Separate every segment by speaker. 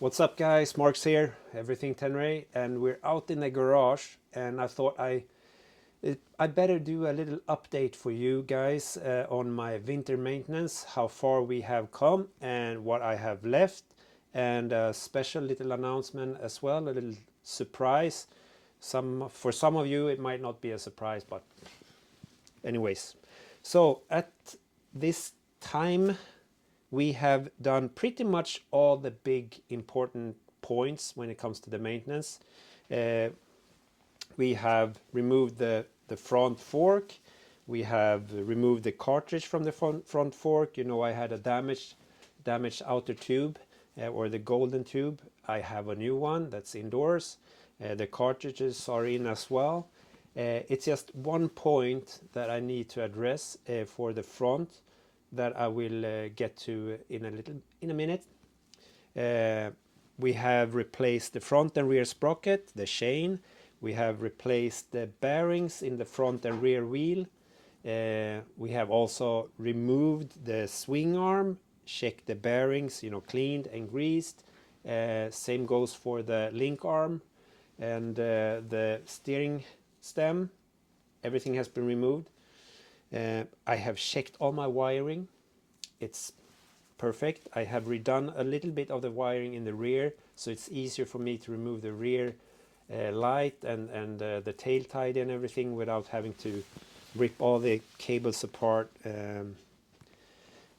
Speaker 1: What's up guys, Mark's here, Everything Tenray, and we're out in the garage, and I thought I better do a little update for you guys on my winter maintenance, how far we have come and what I have left, and a special little announcement as well, a little surprise. For some of you it might not be a surprise, but anyways. So at this time we have done pretty much all the big important points when it comes to the maintenance. We have removed the front fork. We have removed the cartridge from the front fork. You know, I had a damaged outer tube, or the golden tube. I have a new one that's indoors. The cartridges are in as well. It's just one point that I need to address for the front that I will get to in a minute. We have replaced the front and rear sprocket, the chain. We have replaced the bearings in the front and rear wheel. We have also removed the swing arm, checked the bearings, cleaned and greased. Same goes for the link arm and the steering stem. Everything has been removed. I have checked all my wiring. It's perfect. I have redone a little bit of the wiring in the rear, so it's easier for me to remove the rear light and the tail tide and everything without having to rip all the cables apart.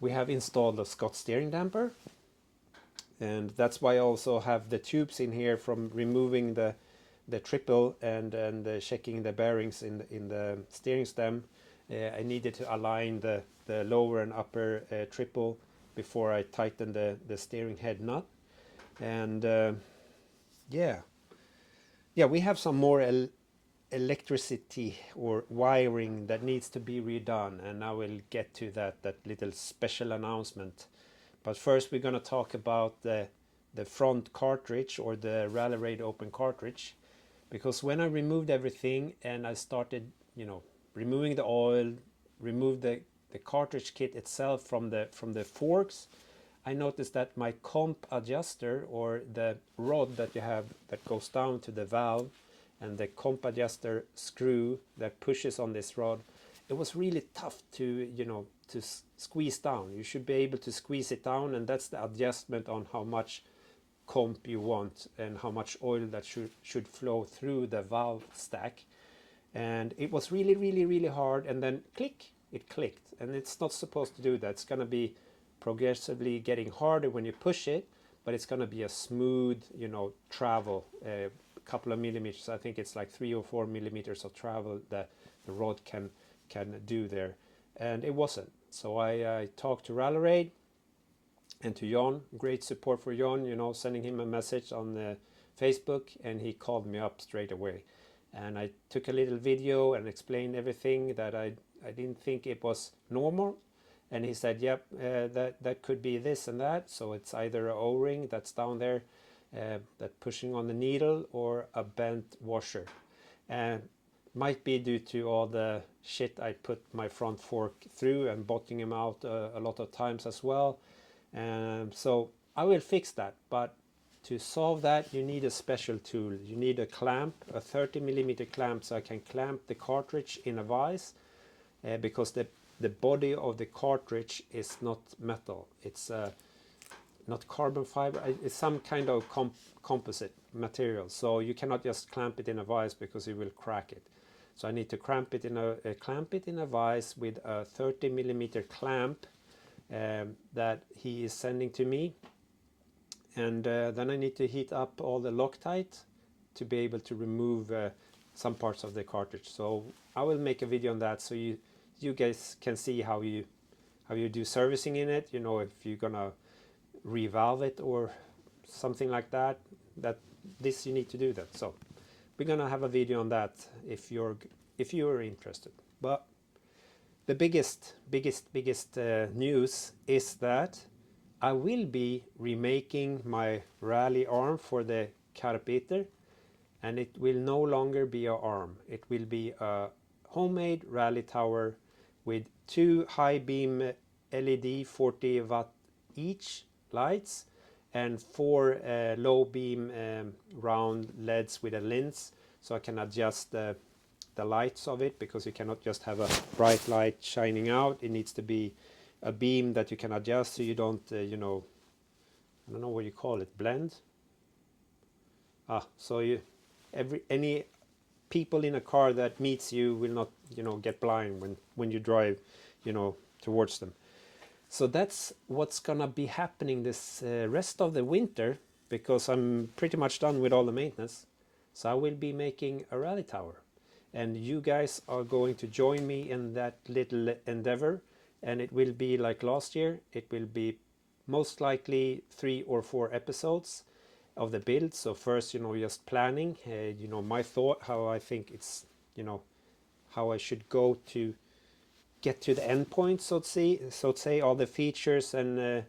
Speaker 1: We have installed a Scott steering damper, and that's why I also have the tubes in here from removing the triple and checking the bearings in the steering stem. I needed to align the lower and upper triple before I tighten the steering head nut. And yeah, we have some more electricity or wiring that needs to be redone, and I will get to that little special announcement. But first we're going to talk about the front cartridge, or the Rally Raid open cartridge, because when I removed everything and I started removing the oil, removed the cartridge kit itself from the forks, I noticed that my comp adjuster, or the rod that you have that goes down to the valve, and the comp adjuster screw that pushes on this rod, it was really tough to squeeze down. You should be able to squeeze it down, and that's the adjustment on how much comp you want and how much oil that should flow through the valve stack. And it was really hard, and then click, it clicked. And it's not supposed to do that. It's going to be progressively getting harder when you push it, but it's going to be a smooth travel, a couple of millimeters. I think it's like 3 or 4 millimeters of travel that the rod can do there, and it wasn't. So I talked to Rally Raid and to Jon. Great support for Jon, sending him a message on Facebook, and he called me up straight away. And I took a little video and explained everything, that I didn't think it was normal. And he said, yep, that could be this and that. So it's either a O-ring that's down there that pushing on the needle, or a bent washer. And might be due to all the shit I put my front fork through and bottoming him out a lot of times as well. So I will fix that, but to solve that, you need a special tool. You need a clamp, a 30mm clamp, so I can clamp the cartridge in a vise, because the body of the cartridge is not metal. It's not carbon fiber. It's some kind of composite material. So you cannot just clamp it in a vise, because you will crack it. So I need to clamp it in a vise with a 30mm clamp that he is sending to me. And then I need to heat up all the Loctite to be able to remove some parts of the cartridge. So I will make a video on that, so you guys can see how you do servicing in it. If you're gonna revalve it or something like that. You need to do that. So we're gonna have a video on that if you're interested. But the biggest news is that I will be remaking my rally arm for the Carpeter, and it will no longer be an arm. It will be a homemade rally tower with 2 high beam LED 40 watt each lights, and 4 low beam round LEDs with a lens, so I can adjust the lights of it, because you cannot just have a bright light shining out. It needs to be a beam that you can adjust, so you don't you know, I don't know what you call it, blend. So any people in a car that meets you will not, you know, get blind when you drive, you know, towards them. So that's what's gonna be happening this rest of the winter, because I'm pretty much done with all the maintenance. So I will be making a rally tower, and you guys are going to join me in that little endeavor. And it will be like last year. It will be most likely 3 or 4 episodes of the build. So first, you know, just planning, you know, my thought, how I think it's, you know, how I should go to get to the end point, so to say, all the features and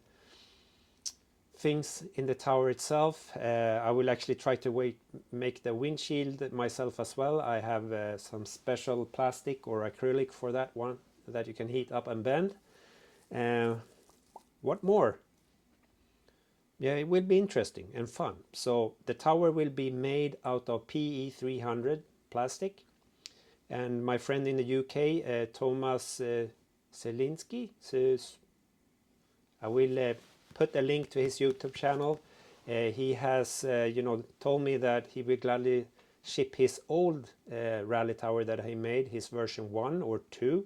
Speaker 1: things in the tower itself. I will actually try to make the windshield myself as well. I have some special plastic or acrylic for that one that you can heat up and bend. What more? Yeah, it will be interesting and fun. So the tower will be made out of PE 300 plastic. And my friend in the UK, Thomas Selinski, says, I will put a link to his YouTube channel. He has, you know, told me that he will gladly ship his old rally tower that he made, his version 1 or 2,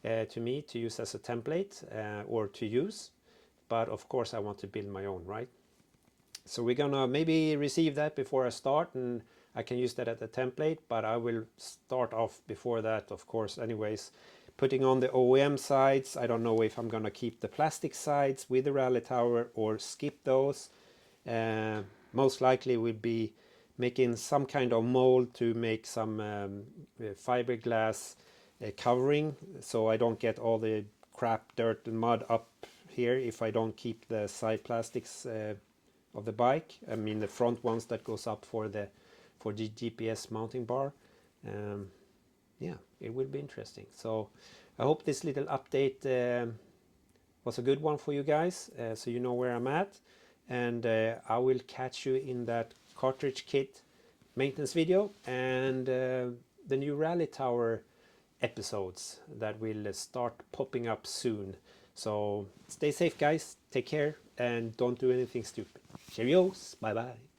Speaker 1: to me to use as a template or to use. But of course I want to build my own, right? So we're gonna maybe receive that before I start, and I can use that as a template, but I will start off before that, of course, anyways. Putting on the OEM sides. I don't know if I'm gonna keep the plastic sides with the rally tower or skip those. Most likely we'll be making some kind of mold to make some fiberglass covering, so I don't get all the crap, dirt and mud up here if I don't keep the side plastics of the bike. I mean the front ones that goes up for the GPS mounting bar. Yeah, it will be interesting. So I hope this little update was a good one for you guys, so you know where I'm at. And I will catch you in that cartridge kit maintenance video and the new rally tower episodes that will start popping up soon. So stay safe, guys, take care, and don't do anything stupid. Cheerios, bye bye.